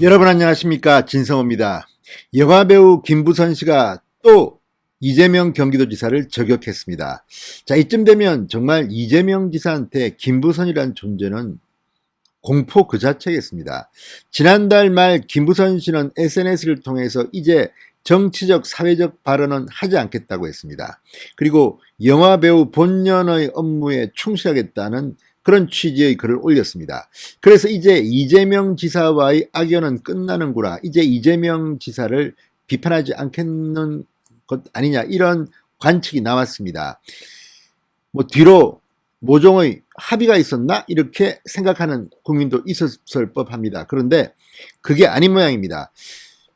여러분 안녕하십니까, 진성호입니다. 영화배우 김부선 씨가 또 이재명 경기도지사를 저격했습니다. 자, 이쯤 되면 정말 이재명 지사한테 김부선이란 존재는 공포 그 자체겠습니다. 지난달 말 김부선 씨는 SNS를 통해서 이제 정치적 사회적 발언은 하지 않겠다고 했습니다. 그리고 영화배우 본연의 업무에 충실하겠다는 그런 취지의 글을 올렸습니다. 그래서 이제 이재명 지사와의 악연은 끝나는구나, 이제 이재명 지사를 비판하지 않겠는 것 아니냐, 이런 관측이 나왔습니다. 뭐 뒤로 모종의 합의가 있었나 이렇게 생각하는 국민도 있었을 법합니다. 그런데 그게 아닌 모양입니다.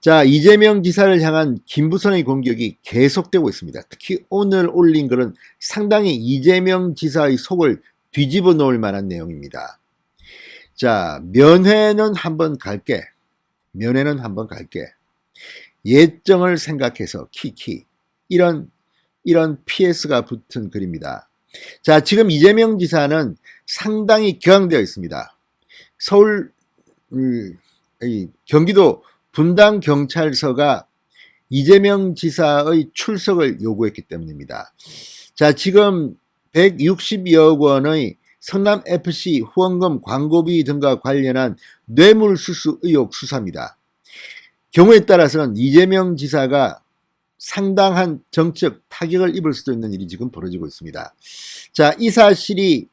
자, 이재명 지사를 향한 김부선의 공격이 계속되고 있습니다. 특히 오늘 올린 글은 상당히 이재명 지사의 속을 뒤집어 놓을 만한 내용입니다. 자, 면회는 한번 갈게. 면회는 한번 갈게. 예정을 생각해서 키키. 이런 PS가 붙은 글입니다. 자, 지금 이재명 지사는 상당히 격앙되어 있습니다. 서울, 경기도 분당경찰서가 이재명 지사의 출석을 요구했기 때문입니다. 자, 지금 160여 원의 성남FC 후원금 광고비 등과 관련한 뇌물수수 의혹 수사입니다. 경우에 따라서는 이재명 지사가 상당한 정치적 타격을 입을 수도 있는 일이 지금 벌어지고 있습니다. 자, 이 사실이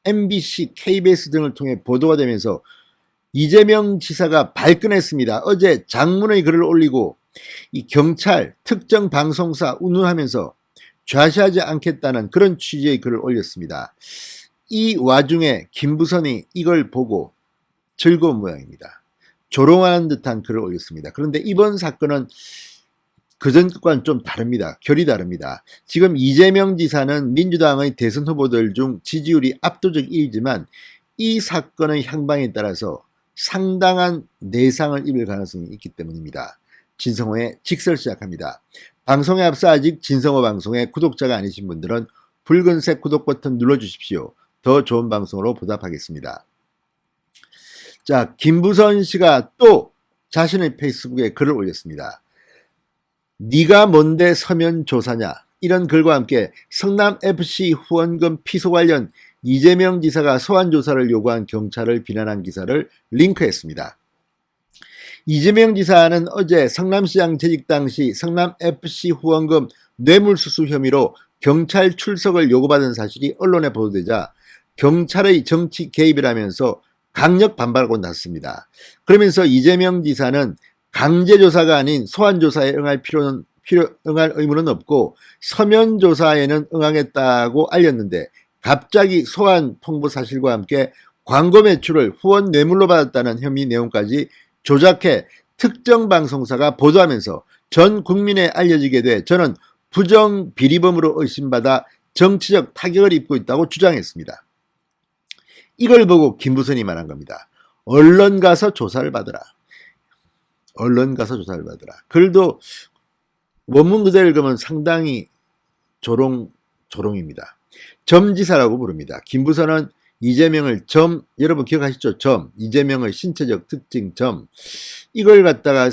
MBC, KBS 등을 통해 보도가 되면서 이재명 지사가 발끈했습니다. 어제 장문의 글을 올리고 이 경찰, 특정 방송사 운운하면서 좌시하지 않겠다는 그런 취지의 글을 올렸습니다. 이 와중에 김부선이 이걸 보고 즐거운 모양입니다. 조롱하는 듯한 글을 올렸습니다. 그런데 이번 사건은 그전과는 좀 다릅니다. 결이 다릅니다. 지금 이재명 지사는 민주당의 대선 후보들 중 지지율이 압도적 1위지만 이 사건의 향방에 따라서 상당한 내상을 입을 가능성이 있기 때문입니다. 진성호의 직설 시작합니다. 방송에 앞서 아직 진성호 방송의 구독자가 아니신 분들은 붉은색 구독 버튼 눌러주십시오. 더 좋은 방송으로 보답하겠습니다. 자, 김부선 씨가 또 자신의 페이스북에 글을 올렸습니다. 네가 뭔데 서면 조사냐, 이런 글과 함께 성남FC 후원금 피소 관련 이재명 지사가 소환 조사를 요구한 경찰을 비난한 기사를 링크했습니다. 이재명 지사는 어제 성남시장 재직 당시 성남FC 후원금 뇌물수수 혐의로 경찰 출석을 요구받은 사실이 언론에 보도되자 경찰의 정치 개입이라면서 강력 반발하고 나섰습니다. 그러면서 이재명 지사는 강제조사가 아닌 소환조사에 응할 의무는 없고 서면조사에는 응하겠다고 알렸는데 갑자기 소환 통보 사실과 함께 광고 매출을 후원 뇌물로 받았다는 혐의 내용까지 조작해 특정 방송사가 보도하면서 전 국민에 알려지게 돼 저는 부정 비리범으로 의심받아 정치적 타격을 입고 있다고 주장했습니다. 이걸 보고 김부선이 말한 겁니다. 언론 가서 조사를 받으라. 언론 가서 조사를 받으라. 글도 원문 그대로 읽으면 상당히 조롱입니다. 점지사라고 부릅니다. 김부선은 이재명을 여러분 기억하시죠? 이재명의 신체적 특징 이걸 갖다가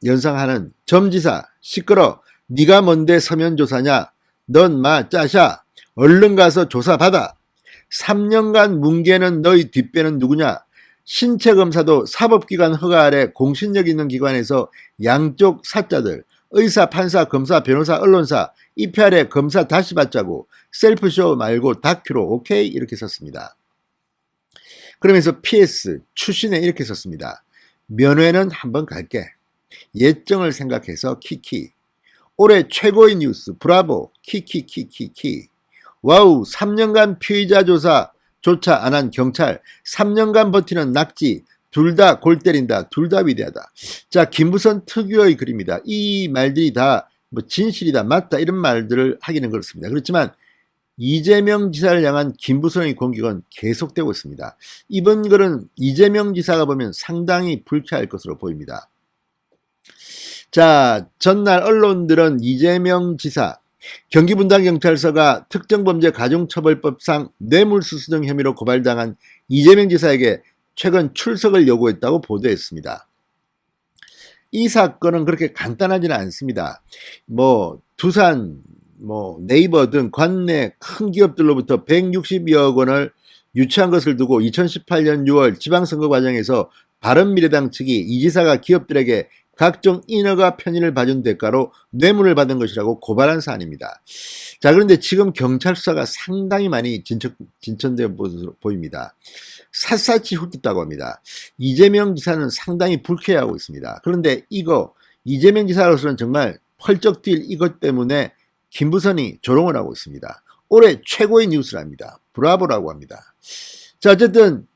연상하는 점지사, 시끄러, 네가 뭔데 서면조사냐, 넌 마 짜샤, 얼른 가서 조사받아, 3년간 뭉개는 너희 뒷배는 누구냐, 신체검사도 사법기관 허가 아래 공신력 있는 기관에서 양쪽 사자들, 의사, 판사, 검사, 변호사, 언론사, 입회하래 검사 다시 받자고, 셀프쇼 말고 다큐로 오케이? 이렇게 썼습니다. 그러면서 PS, 추신에 이렇게 썼습니다. 면회는 한번 갈게. 예정을 생각해서 키키. 올해 최고의 뉴스 브라보 키키키키키. 와우, 3년간 피의자 조사조차 안 한 경찰, 3년간 버티는 낙지, 둘 다 골 때린다, 둘 다 위대하다. 자, 김부선 특유의 글입니다. 이 말들이 다 뭐 진실이다, 맞다, 이런 말들을 하기는 그렇습니다. 그렇지만 이재명 지사를 향한 김부선의 공격은 계속되고 있습니다. 이번 글은 이재명 지사가 보면 상당히 불쾌할 것으로 보입니다. 자, 전날 언론들은 이재명 지사, 경기분당경찰서가 특정범죄 가중처벌법상 뇌물수수 등 혐의로 고발당한 이재명 지사에게 최근 출석을 요구했다고 보도했습니다. 이 사건은 그렇게 간단하지는 않습니다. 두산, 네이버 등 관내 큰 기업들로부터 160여억 원을 유치한 것을 두고 2018년 6월 지방선거 과정에서 바른미래당 측이 이 지사가 기업들에게 각종 인허가 편의를 봐준 대가로 뇌물을 받은 것이라고 고발한 사안입니다. 자, 그런데 지금 경찰 수사가 상당히 많이 진천되어 보입니다. 샅샅이 훑었다고 합니다. 이재명 지사는 상당히 불쾌해하고 있습니다. 그런데 이재명 지사로서는 정말 펄쩍 뛸 이것 때문에 김부선이 조롱을 하고 있습니다. 올해 최고의 뉴스랍니다. 브라보라고 합니다. 자, 어쨌든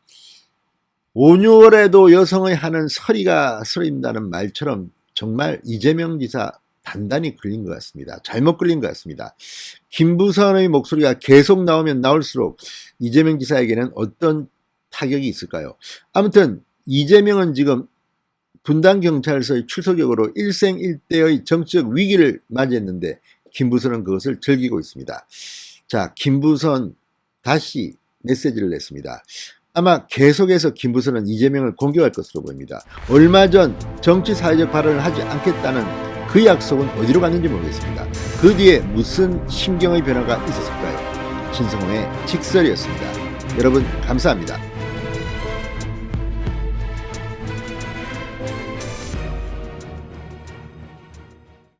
5, 6월에도 여성의 하는 서리가 서린다는 말처럼 정말 이재명 지사 단단히 끌린 것 같습니다. 잘못 끌린 것 같습니다. 김부선의 목소리가 계속 나오면 나올수록 이재명 지사에게는 어떤 타격이 있을까요? 아무튼 이재명은 지금 분당경찰서의 출석역으로 일생일대의 정치적 위기를 맞이했는데 김부선은 그것을 즐기고 있습니다. 자, 김부선 다시 메시지를 냈습니다. 아마 계속해서 김부선은 이재명을 공격할 것으로 보입니다. 얼마 전 정치 사회적 발언을 하지 않겠다는 그 약속은 어디로 갔는지 모르겠습니다. 그 뒤에 무슨 심경의 변화가 있었을까요? 신성호의 직설이었습니다. 여러분 감사합니다.